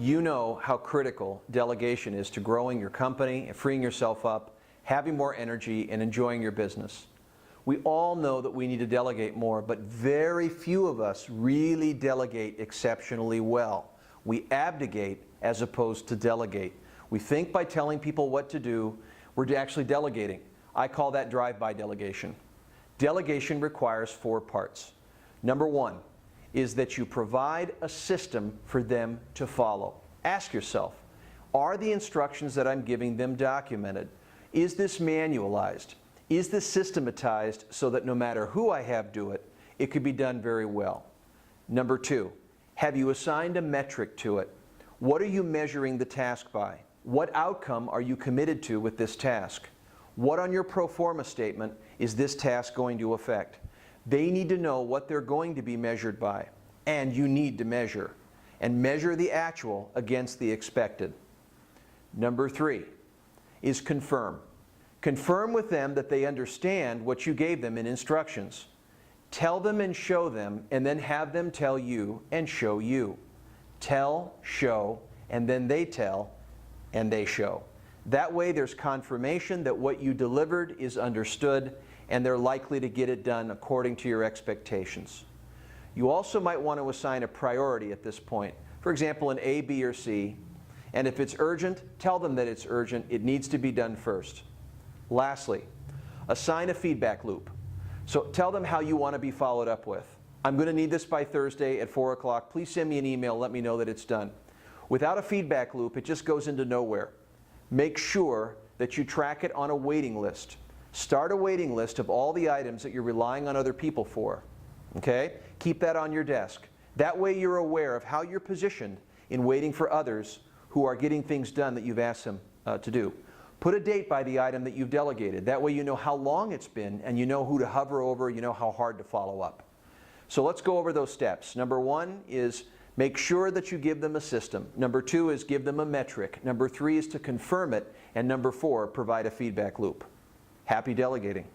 You know how critical delegation is to growing your company and freeing yourself up, having more energy, and enjoying your business. We all know that we need to delegate more, but very few of us really delegate exceptionally well. We abdicate as opposed to delegate. We think by telling people what to do, we're actually delegating. I call that drive-by delegation. Delegation requires 4 parts. Number 1 is that you provide a system for them to follow. Ask yourself, are the instructions that I'm giving them documented? Is this manualized? Is this systematized so that no matter who I have do it, it could be done very well? Number 2, have you assigned a metric to it? What are you measuring the task by? What outcome are you committed to with this task? What on your pro forma statement is this task going to affect? They need to know what they're going to be measured by, and you need to measure, and measure the actual against the expected. Number 3 is confirm. Confirm with them that they understand what you gave them in instructions. Tell them and show them, and then have them tell you and show you. Tell, show, and then they tell, and they show. That way there's confirmation that what you delivered is understood, and they're likely to get it done according to your expectations. You also might want to assign a priority at this point. For example, an A, B, or C. And if it's urgent, tell them that it's urgent. It needs to be done first. Lastly, assign a feedback loop. So tell them how you want to be followed up with. I'm going to need this by Thursday at 4 o'clock. Please send me an email. Let me know that it's done. Without a feedback loop, it just goes into nowhere. Make sure that you track it on a waiting list. Start a waiting list of all the items that you're relying on other people for. Okay? Keep that on your desk. That way you're aware of how you're positioned in waiting for others who are getting things done that you've asked them to do. Put a date by the item that you've delegated. That way you know how long it's been, and you know who to hover over, you know how hard to follow up. So let's go over those steps. Number 1 is make sure that you give them a system. Number 2 is give them a metric. Number 3 is to confirm it. And number 4, provide a feedback loop. Happy delegating.